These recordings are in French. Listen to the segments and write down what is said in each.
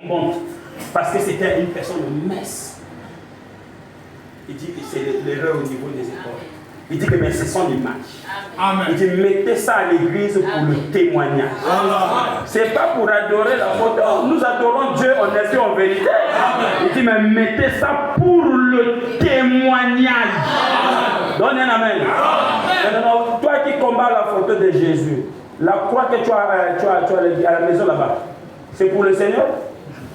compte. Parce que c'était une personne de messe. Il dit que c'est l'erreur au niveau des épaules. Il dit que mais c'est son image. Il dit mettez ça à l'église pour le témoignage. C'est pas pour adorer la photo. Nous adorons Dieu en esprit, en vérité. Il dit mais mettez ça pour le témoignage. Donne un amen. Maintenant, toi qui combats la photo de Jésus, la croix que tu as à la maison là-bas, c'est pour le Seigneur?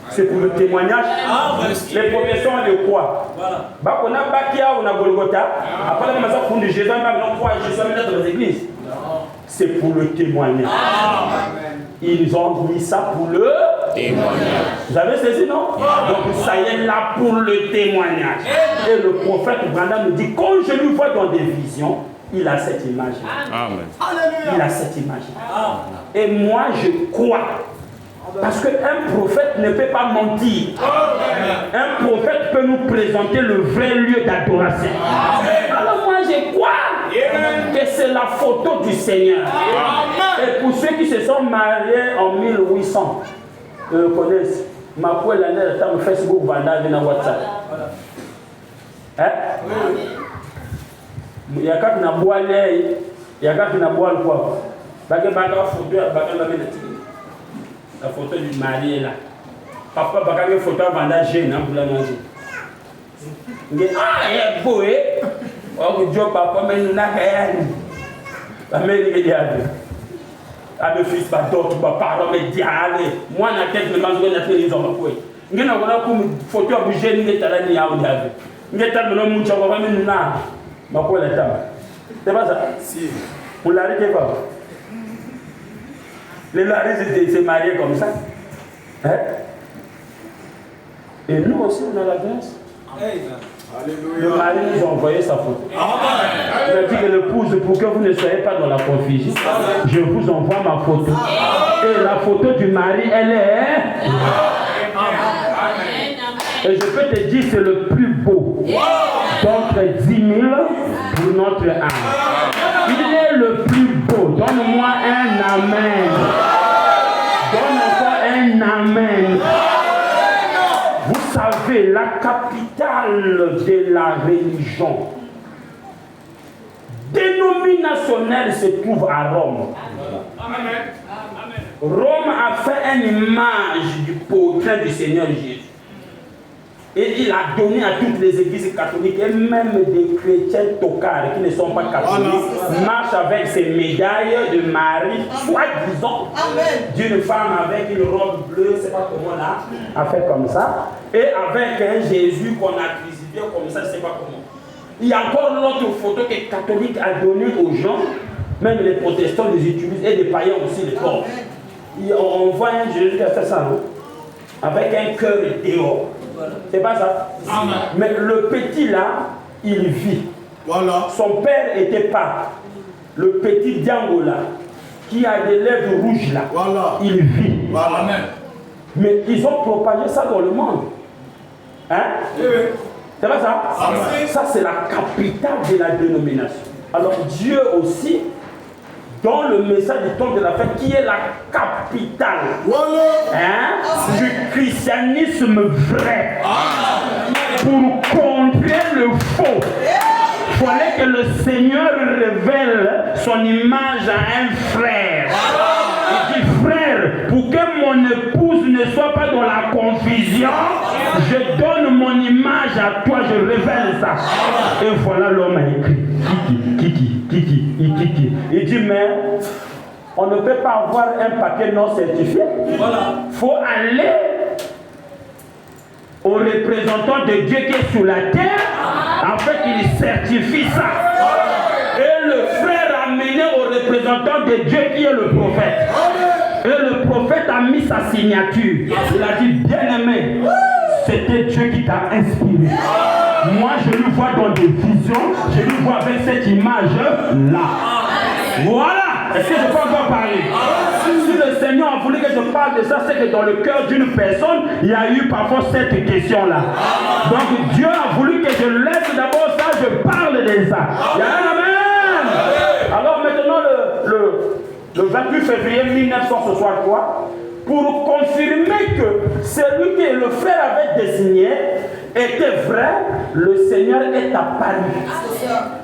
C'est pour le témoignage. Les protestants de quoi? Bah, on a Bakia, on a Golgotha. Après, la maison de Jésus, on croit Jésus dans les églises. C'est pour le témoignage. Ils ont mis ça pour le témoignage. Vous avez saisi, non? Donc, ça y est là pour le témoignage. Et le prophète Branham nous dit, quand je lui vois dans des visions, il a cette image-là. Il a cette image-là. Et moi, je crois. Parce qu'un prophète ne peut pas mentir. Un prophète peut nous présenter le vrai lieu d'adoration. Alors moi je crois que c'est la photo du Seigneur. Et pour ceux qui se sont mariés en 1800, connaissent ma foi l'année de Facebook, Vanda, dans WhatsApp. Hein? Il y a quand on a boire l'air, il y a quand on a boire quoi. La photo du mari est là. Papa, il y a une photo avant la jeune pour la manger. Il dit, ah, il est beau, eh? Oh, Dieu, papa, mais nous n'avons rien. La mère, il dit, ah, le fils, d'autres, parents, mais dis, allez, moi, dans la tête, je mange les hommes. Il y a une photo de jeune, il est à la nuit, il est à la nuit, il est à la nuit, c'est pas ça? Si. Vous l'arrêtez pas? Les maris s'est mariés comme ça. Hein? Et nous aussi, on a la grâce. Le mari nous a envoyé sa photo. Il a dit que l'épouse, pour que vous ne soyez pas dans la confusion, je vous envoie ma photo. Et la photo du mari, elle est. Et je peux te dire, c'est le plus beau. D'entre 10 000 pour notre âme. Il est le plus beau. Donne-moi un amen. Donne encore un amen. Vous savez, la capitale de la religion dénominationnelle se trouve à Rome. Rome a fait une image du portrait du Seigneur Jésus. Et il a donné à toutes les églises catholiques et même des chrétiens tocards qui ne sont pas catholiques marchent avec ces médailles de Marie, soi-disant, d'une femme avec une robe bleue, c'est pas comment là, a fait comme ça, et avec un Jésus qu'on a crucifié comme ça, c'est pas comment. Il y a encore l'autre photo que les catholiques a donnée aux gens, même les protestants les utilisent et les païens aussi les portent. On voit un Jésus qui a fait ça, non? Avec un cœur dehors. C'est pas ça. Amen. Mais le petit là, il vit. Voilà. Son père était pas. Le petit Diango là, qui a des lèvres rouges là, voilà. Il vit. Voilà. Mais ils ont propagé ça dans le monde. Hein? C'est pas ça? Amen. Ça c'est la capitale de la dénomination. Alors Dieu aussi, dans le message du temps de la fête, qui est la capitale du christianisme vrai, pour contrer le faux. Il fallait que le Seigneur révèle son image à un frère. Il dit, frère, pour que mon épouse ne soit pas dans la confusion, je donne mon image à toi, je révèle ça. Et voilà, l'homme a écrit. Kiki. Il dit, mais on ne peut pas avoir un papier non certifié. Il faut aller au représentant de Dieu qui est sur la terre, afin qu'il certifie ça. Et le frère a mené au représentant de Dieu qui est le prophète. Et le prophète a mis sa signature. Il a dit, bien-aimé, c'était Dieu qui t'a inspiré. Moi, je lui vois dans des visions, je lui vois avec cette image-là. Voilà. Est-ce que je peux encore parler? Si le Seigneur a voulu que je parle de ça, c'est que dans le cœur d'une personne, il y a eu parfois cette question-là. Donc, Dieu a voulu que je laisse d'abord ça, je parle de ça. Il y a un amen. Alors maintenant, le 28 février 1963, pour confirmer que celui que le frère avait désigné était vrai, le Seigneur est apparu.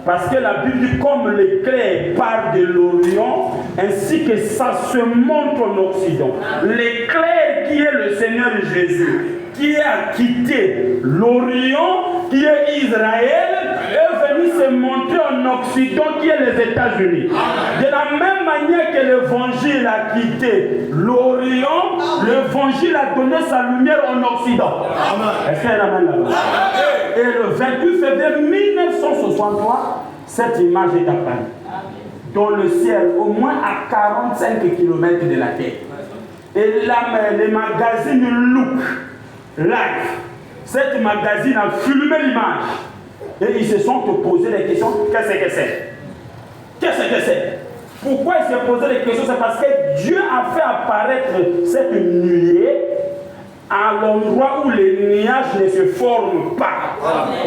Parce que la Bible dit comme l'éclair part de l'Orient, ainsi que ça se montre en Occident. L'éclair qui est le Seigneur Jésus, qui a quitté l'Orient, qui est Israël, est venu se montrer en Occident, qui est les États-Unis. De la même manière que l'Évangile a quitté l'Orient, l'Évangile a donné sa lumière en Occident. Est-ce qu'il y a un amen là-bas? Et le 28 février 1963, cette image est apparue. Dans le ciel, au moins à 45 km de la terre. Et là, les magazines Look, Live, cette magazine a filmé l'image. Et ils se sont posé des questions. Qu'est-ce que c'est? Qu'est-ce que c'est? Pourquoi ils se posaient des questions? C'est parce que Dieu a fait apparaître cette nuée à l'endroit où les nuages ne se forment pas,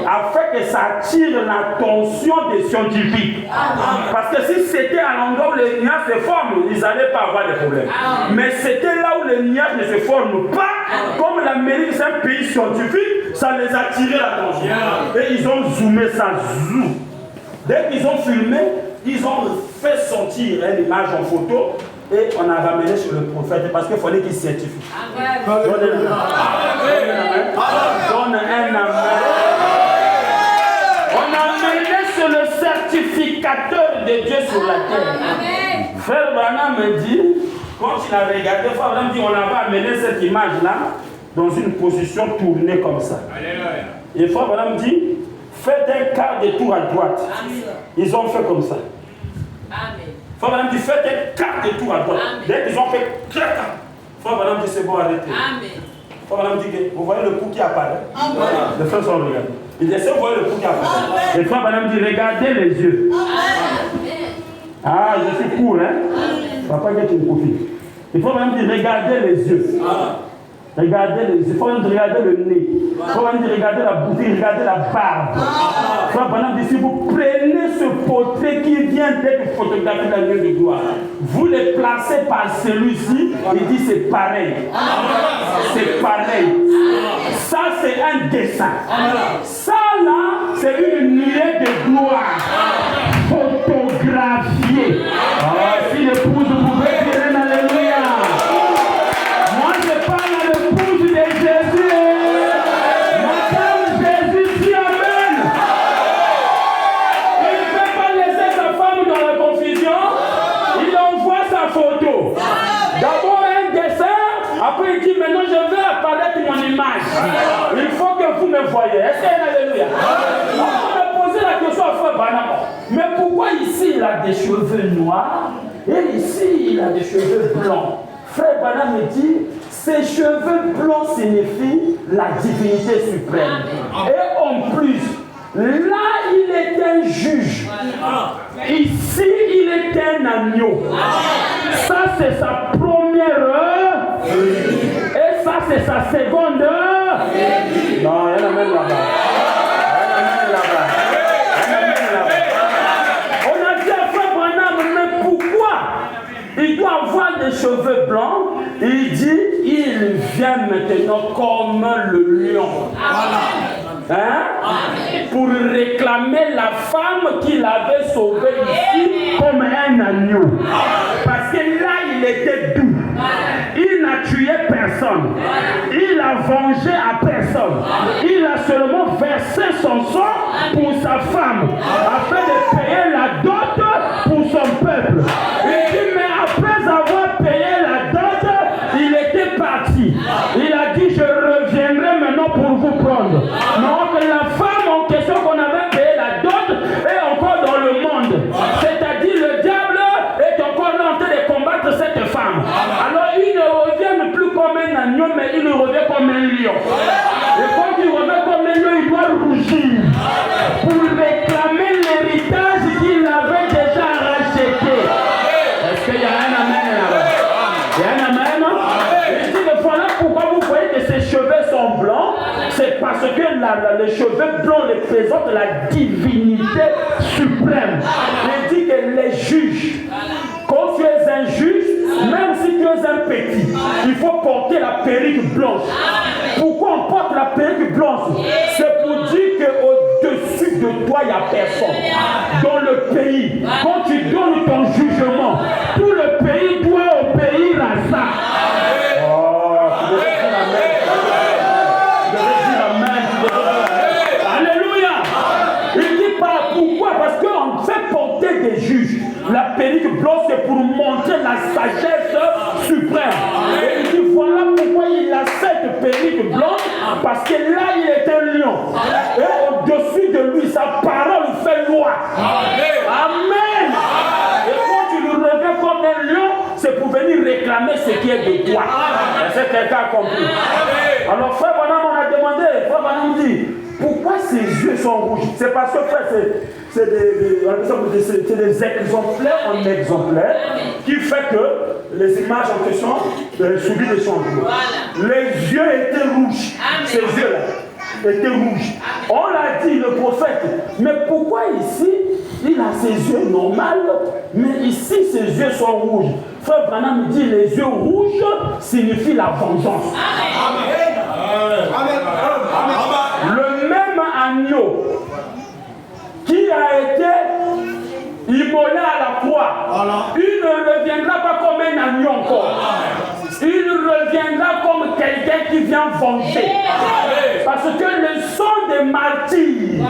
afin que ça attire l'attention des scientifiques. Parce que si c'était à l'endroit où les nuages se forment, ils n'allaient pas avoir de problème. Mais c'était là où les nuages ne se forment pas, comme l'Amérique c'est un pays scientifique, ça les a attiré l'attention. Et ils ont zoomé ça, zoom. Dès qu'ils ont filmé, ils ont fait sortir une image en photo. Et on a ramené sur le prophète parce qu'il fallait qu'il certifie. Donne un amen. Donne un amen. On a amené sur le certificateur de Dieu sur la terre. Frère Branham me dit, quand il a regardé, Frère Branham dit, on a amené cette image-là dans une position tournée comme ça. Et Frère Branham dit, faites un quart de tour à droite. Ils ont fait comme ça. Amen. Frère Madame dit faites un quart de tour à droite. Dès qu'ils ont fait clac, Frère Madame dit c'est bon, arrêtez. Frère Madame dit que vous voyez le coup qui apparaît. Les frères sont regardés. Il dit est-ce que vous voyez le coup qui apparaît? Et Frère Madame dit regardez les yeux. Ah, je suis court, hein? Papa, get une copine. Et Frère Madame dit regardez les yeux. Regardez les yeux. Il faut regarder le nez. Il faut regarder la bouche, regarder la barbe. Frère Branham dit si vous prenez ce portrait qui vient d'être photographié dans le lieu de gloire, vous le placez par celui-ci, il dit c'est pareil. C'est pareil. Ça c'est un dessin. Ça là, c'est une nuée de gloire photographiée. Si l'épouse pouvait dire un alléluia. Moi je parle à l'épouse de Jésus. Madame Jésus dit amen. Il ne fait pas laisser sa femme dans la confusion. Il envoie sa photo. D'abord un dessin, après il dit maintenant je veux apparaître mon image. Il faut que vous me voyez. Est-ce qu'il y a un alléluia? On me poser la question à Frère Branham. Mais pourquoi ici il a des cheveux noirs et ici il a des cheveux blancs? Frère Branham me dit, ces cheveux blancs signifient la divinité suprême. Et en plus, là il est un juge. Ici il est un agneau. Ça c'est sa première et ça c'est sa seconde. Non, il y en a même là-bas. On a dit à Frère Branham, mais pourquoi il doit avoir des cheveux blancs? Il dit, il vient maintenant comme le lion. Hein? Pour réclamer la femme qu'il avait sauvée ici comme un agneau. Parce que là, il était doux. Il n'a tué personne. Il a vengé à personne. Il a seulement versé son sang pour sa femme afin de payer la dot pour son peuple. Il dit, mais après avoir payé la dot, il était parti. Il a dit, je reviendrai maintenant pour vous prendre. Non, que la femme en question qu'on avait payé la dot est encore dans le monde. C'est-à-dire le diable est encore en train de combattre cette femme. Alors il ne revient plus comme un agneau, mais il revient comme un lion. Et quand il revient comme un lion, il doit rougir pour réclamer l'héritage qu'il avait déjà racheté. Est-ce qu'il y a un amen là-bas? Il y a un amen? Et je dis, voilà pourquoi vous voyez que ses cheveux sont blancs. C'est parce que les cheveux blancs représentent la divinité suprême. Il dit que les juges, quand tu es un juge, même si tu es un petit, il faut porter la perruque blanche. Pourquoi on porte la perruque blanche? C'est pour dire qu'au-dessus de toi, il n'y a personne. Dans le pays, quand tu donnes ton jugement, tout le pays doit obéir à ça. Oh, tu devrais dire amen. Tu devrais dire amen. Alléluia. Il dit pas pourquoi? Parce qu'on fait porter des juges. La perruque blanche, c'est pour montrer la sagesse suprême. Et il dit voilà pourquoi il a cette perruque blanche, parce que là il est un lion. Et au-dessus de lui, sa parole fait loi. Amen. Et quand tu le regardes comme un lion, c'est pour venir réclamer ce qui est de toi. Est-ce que quelqu'un a compris? Alors frère Branham, on a demandé, frère Branham dit, pourquoi ses yeux sont rouges? C'est parce que frère, c'est des exemplaires en exemplaires qui fait que les images en question subissent des changements. Les yeux étaient rouges. Ces yeux-là étaient rouges. On l'a dit, le prophète, mais pourquoi ici il a ses yeux normaux, mais ici ses yeux sont rouges? Frère Branham dit les yeux rouges signifient la vengeance. Amen. Le même agneau qui a été immolé à la croix, il ne reviendra pas comme un agneau encore. Il reviendra comme quelqu'un qui vient venger. Parce que le sang des martyrs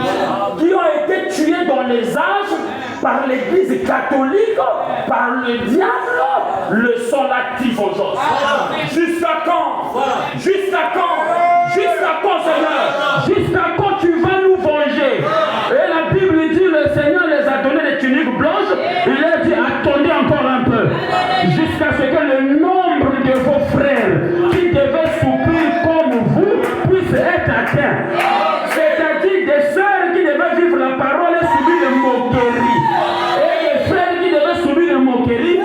qui ont été tués dans les âges par l'église catholique, par le diable, le sang l'active aujourd'hui. Jusqu'à quand? Jusqu'à quand? Jusqu'à quand, Seigneur? Jusqu'à quand tu vas nous venger? Et la Bible dit, le Seigneur les a donné des tuniques blanches. Il a dit, attendez encore un peu. Jusqu'à ce que le nombre de vos frères qui devaient souffrir comme vous puisse être atteint. C'est-à-dire des sœurs qui devaient vivre la parole et subir des moqueries. Et des frères qui devaient subir des moqueries,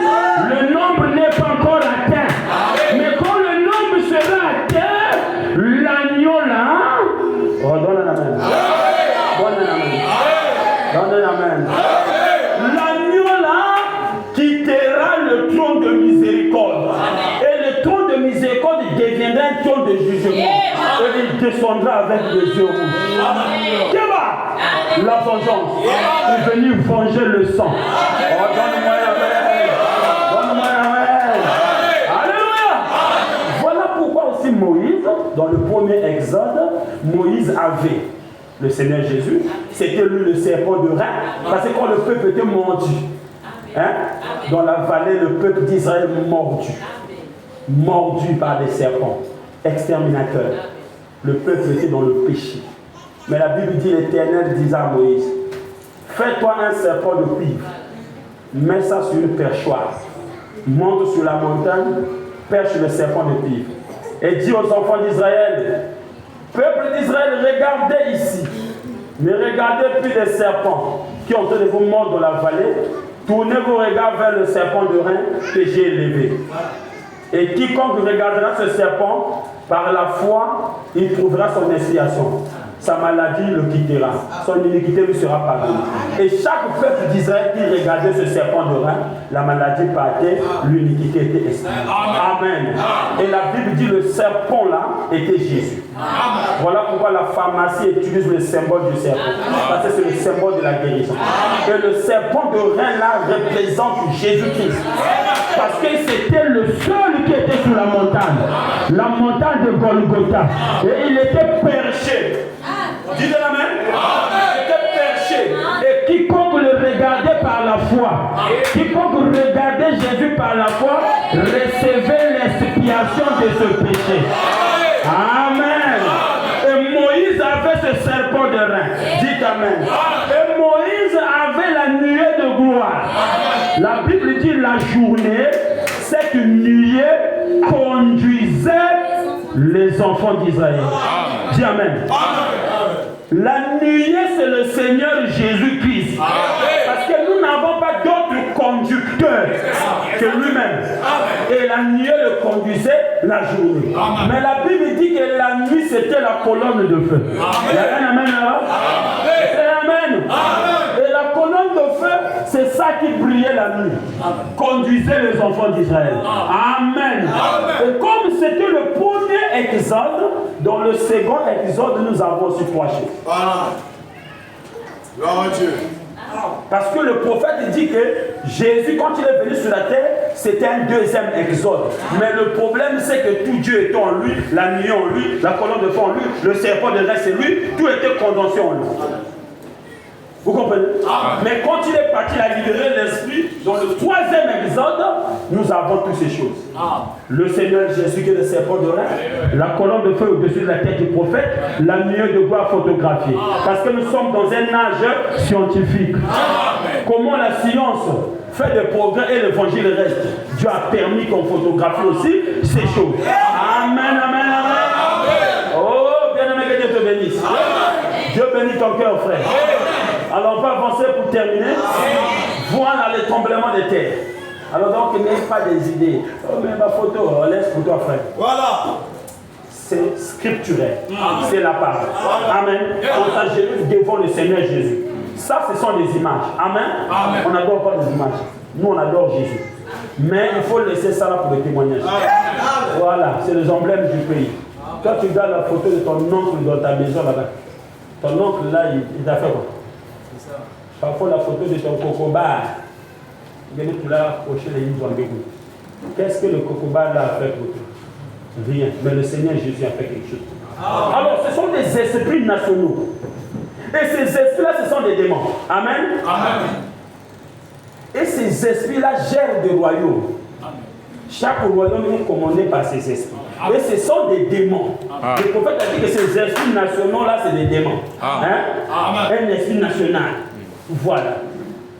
le nombre n'est pas encore atteint. Mais quand le nombre sera atteint, l'agneau là, oh, donne un amen. Donne un amen. Donne un amen. L'agneau là quittera le trône de miséricorde. Et le trône de miséricorde deviendra un trône de jugement. Et il descendra avec les yeux rouges. Qui va? La vengeance. Il est venu venger le sang. Oh, donne-moi la main. Donne-moi la main. Alléluia. Voilà pourquoi aussi Moïse, dans le premier exode, Moïse avait le Seigneur Jésus. C'était lui le serpent de rein. Parce que quand le peuple était mordu, dans la vallée, le peuple d'Israël mordu par des serpents, exterminateurs. Le peuple était dans le péché. Mais la Bible dit, l'Éternel disait à Moïse, fais-toi un serpent de cuivre, mets ça sur une perchoire, monte sur la montagne, perche le serpent de cuivre, et dis aux enfants d'Israël, peuple d'Israël, regardez ici, ne regardez plus des serpents qui ont été vous mordre dans la vallée, tournez vos regards vers le serpent de rein que j'ai élevé. Et quiconque regardera ce serpent, par la foi, il trouvera son expiation. Sa maladie le quittera. Son iniquité lui sera pardonnée. Et chaque peuple d'Israël qui regardait ce serpent de rein, la maladie partait, l'iniquité était expiée. Amen. Et la Bible dit le serpent là était Jésus. Voilà pourquoi la pharmacie utilise le symbole du serpent. Parce que c'est le symbole de la guérison. Et le serpent de rein là représente Jésus-Christ. Parce que c'était le seul qui était sur la montagne de Golgotha. Et il était perché. Dites amen. Il était perché. Et quiconque le regardait par la foi, quiconque regardait Jésus par la foi, recevait l'expiation de ce péché. Amen. Et Moïse avait ce serpent de rein. Dites amen. Et Moïse avait la nuée de gloire. La Bible dit la journée, cette nuée conduisait les enfants d'Israël. Dis amen. La nuée, c'est le Seigneur Jésus-Christ. Parce que nous n'avons pas d'autre conducteur que lui-même. Et la nuée le conduisait la journée. Mais la Bible dit que la nuit, c'était la colonne de feu. Il y a un amen là? C'est amen. Et la colonne de feu, c'est ça qui brillait la nuit conduisait les enfants d'Israël. Amen. Et comme c'était le premier exode, dans le second exode, nous avons aussi 3 choses. Gloire à Dieu. Parce que le prophète dit que Jésus, quand il est venu sur la terre, c'était un deuxième exode. Mais le problème, c'est que tout Dieu était en lui, la nuée en lui, la colonne de feu en lui, le serpent de reste en lui, tout était condensé en lui. Vous comprenez? Mais quand il est parti, il a libéré l'esprit. Dans le 3e exode, nous avons toutes ces choses. Le Seigneur Jésus qui est le serpent de reste, la colonne de feu au-dessus de la tête du prophète, la nuée de gloire photographiée. Parce que nous sommes dans un âge scientifique. Comment la science fait des progrès et l'évangile reste. Dieu a permis qu'on photographie aussi ces choses. Amen, amen, amen. Oh, bien-aimé, que Dieu te bénisse. Dieu bénit ton cœur, frère. Alors on va avancer pour terminer. Voilà les tremblements de terre. Alors donc, il n'y a pas des idées. Oh, mais ma photo, on laisse pour toi, frère. Voilà. C'est scripturel. C'est la parole. Amen. On s'agenouille devant le Seigneur Jésus. Ça, ce sont des images. Amen. On n'adore pas les images. Nous, on adore Jésus. Mais il faut laisser ça là pour le témoignage. Voilà, c'est les emblèmes du pays. Quand tu regardes la photo de ton oncle dans ta maison là-bas, ton oncle là, il t'a fait quoi? Parfois la photo de ton cocobar, tu l'as approché les livres en dégoût. Qu'est-ce que le cocobar là a fait pour toi? Rien. Mais le Seigneur Jésus a fait quelque chose. Alors ce sont des esprits nationaux. Et ces esprits-là, ce sont des démons. Amen. Amen. Et ces esprits-là gèrent des royaumes. Chaque royaume est commandé par ces esprits. Et ce sont des démons. Le prophète a dit que ces esprits nationaux-là, c'est des démons. Un esprit national. Voilà.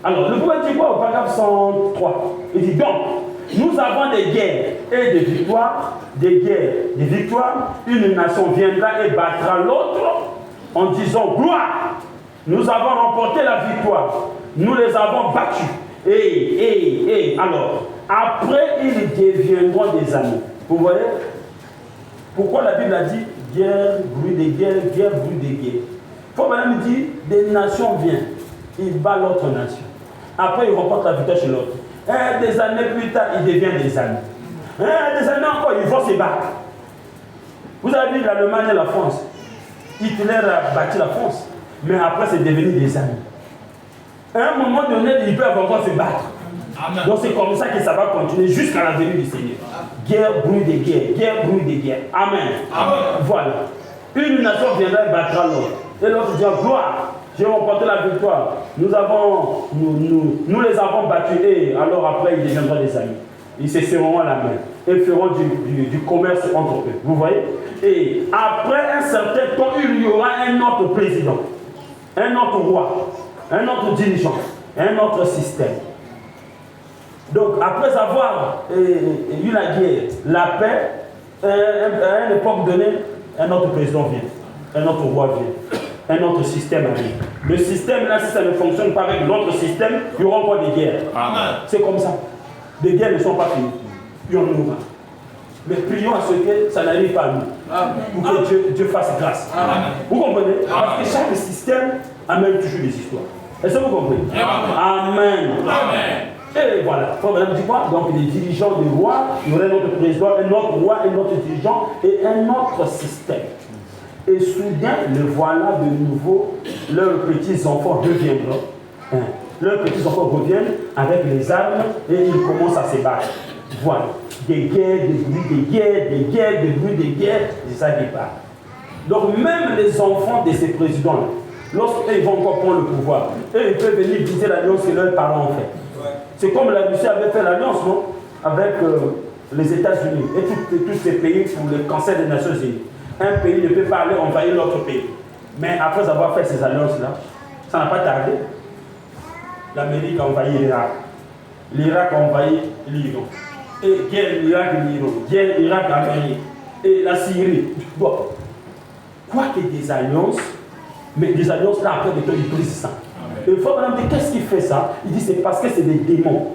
Alors, le prophète dit quoi au paragraphe 103? Il dit donc, nous avons des guerres et des victoires, des guerres, des victoires. Une nation viendra et battra l'autre en disant gloire. Nous avons remporté la victoire. Nous les avons battus. Et alors, après, ils deviendront des amis. Vous voyez? Pourquoi la Bible a dit guerre, bruit de guerre, guerre, bruit de guerre? Il faut même dire des nations viennent. Ils battent l'autre nation. Après, ils remportent la victoire chez l'autre. Des années plus tard, ils deviennent des amis. Des années encore, ils vont se battre. Vous avez vu l'Allemagne et la France. Hitler a battu la France. Mais après, c'est devenu des amis. À un moment donné, ils peuvent encore se battre. Amen. Donc c'est comme ça que ça va continuer jusqu'à la venue du Seigneur. Guerre, bruit de guerre. Guerre, bruit de guerre. Amen. Amen. Voilà. Une nation viendra et battra l'autre. Et l'autre dira gloire. J'ai remporté la victoire. Nous les avons battus. Et alors après, ils deviendront des amis. Ils se serreront à la main. Et feront du commerce entre eux. Vous voyez? Et après un certain temps, il y aura un autre président. Un autre roi. Un autre dirigeant. Un autre système. Donc, après avoir eu la guerre, la paix, à une époque donnée, un autre président vient. Un autre roi vient. Un autre système arrive. Le système là, si ça ne fonctionne pas avec l'autre système, il y aura encore des guerres. C'est comme ça. Les guerres ne sont pas finies. Il y en aura. Mais prions à ce que ça n'arrive pas à nous. Pour que Dieu fasse grâce. Vous comprenez? Parce que chaque système amène toujours des histoires. Est-ce que vous comprenez? Amen. Et voilà. Problème du quoi? Donc les dirigeants du roi, il y aurait notre président, un autre roi, un autre dirigeant et un autre système. Et soudain, le voilà de nouveau, leurs petits-enfants reviendront. Leurs petits-enfants reviennent avec les armes et ils commencent à se battre. Voilà. Des guerres, des bruits, des guerres, des guerres, des bruits, des guerres, et ça débat. Donc même les enfants de ces présidents-là, lorsqu'ils vont encore prendre le pouvoir, ils peuvent venir viser l'alliance que leurs parents ont fait. C'est comme la Russie avait fait l'alliance, non? Avec les États-Unis et tous ces pays pour le cancer des Nations Unies. Un pays ne peut pas aller envahir l'autre pays. Mais après avoir fait ces alliances-là, ça n'a pas tardé. L'Amérique a envahi l'Irak. L'Irak a envahi l'Iran. Et guerre l'Irak et l'Iran. Guerre l'Irak-Amérique. Et la Syrie. Bon. Quoi que des alliances, mais des alliances là après des temps ils brisent ça. Et il faut me dire qu'est-ce qui fait ça? Il dit c'est parce que c'est des démons.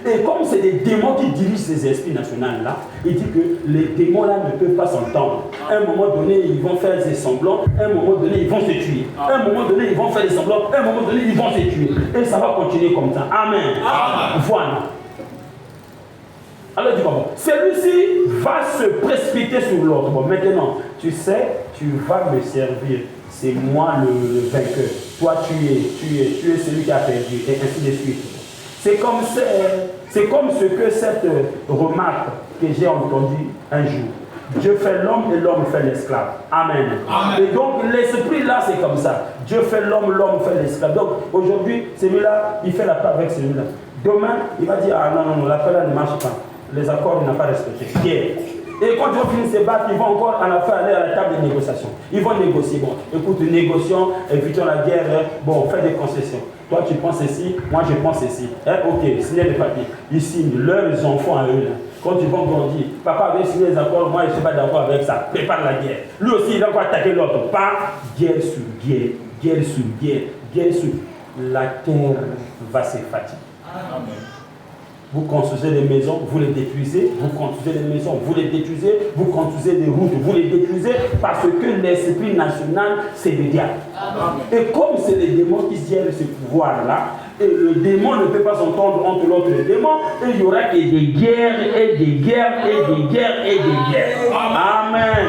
Et comme c'est des démons qui dirigent ces esprits nationaux là, il dit que les démons là ne peuvent pas s'entendre. À un moment donné, ils vont faire des semblants, à un moment donné, ils vont se tuer. À un moment donné, ils vont faire des semblants, à un moment donné, ils vont se tuer. Et ça va continuer comme ça. Amen. Amen. Voilà. Alors, dis bon, celui-ci va se précipiter sur l'autre. Bon, maintenant, tu sais, tu vas me servir. C'est moi le vainqueur. Toi, tu es celui qui a perdu. Et ainsi de suite. C'est comme ce que cette remarque que j'ai entendue un jour. Dieu fait l'homme et l'homme fait l'esclave. Amen. Amen. Et donc l'esprit là c'est comme ça. Dieu fait l'homme, l'homme fait l'esclave. Donc aujourd'hui, celui-là, il fait la paix avec celui-là. Demain, il va dire, ah non, la paix là ne marche pas. Les accords, il n'a pas respecté. Guerre. Et quand ils vont finir de se battre, ils vont encore en affaire aller à la table de négociation. Ils vont négocier. Bon, écoute, négocions, évitons la guerre. Bon, fais des concessions. Toi, tu penses ceci, moi, je pense ceci. Ok, signez les papiers. Ils signent leurs enfants à eux. Là. Quand ils vont grandir, papa avait signé les accords, moi, je ne suis pas d'accord avec ça. Prépare la guerre. Lui aussi, il va encore attaquer l'autre. Pas guerre sur guerre, guerre sur guerre, guerre sur. La terre va se fatiguer. Amen. Vous construisez des maisons, vous les détruisez, vous construisez des maisons, vous les détruisez, vous construisez des routes, vous les détruisez parce que l'esprit national, c'est le diable. Et comme c'est les démons qui tiennent ce pouvoir-là, et le démon ne peut pas s'entendre entre l'autre et le démon, et il y aura que des guerres et des guerres et des guerres et des guerres. Amen.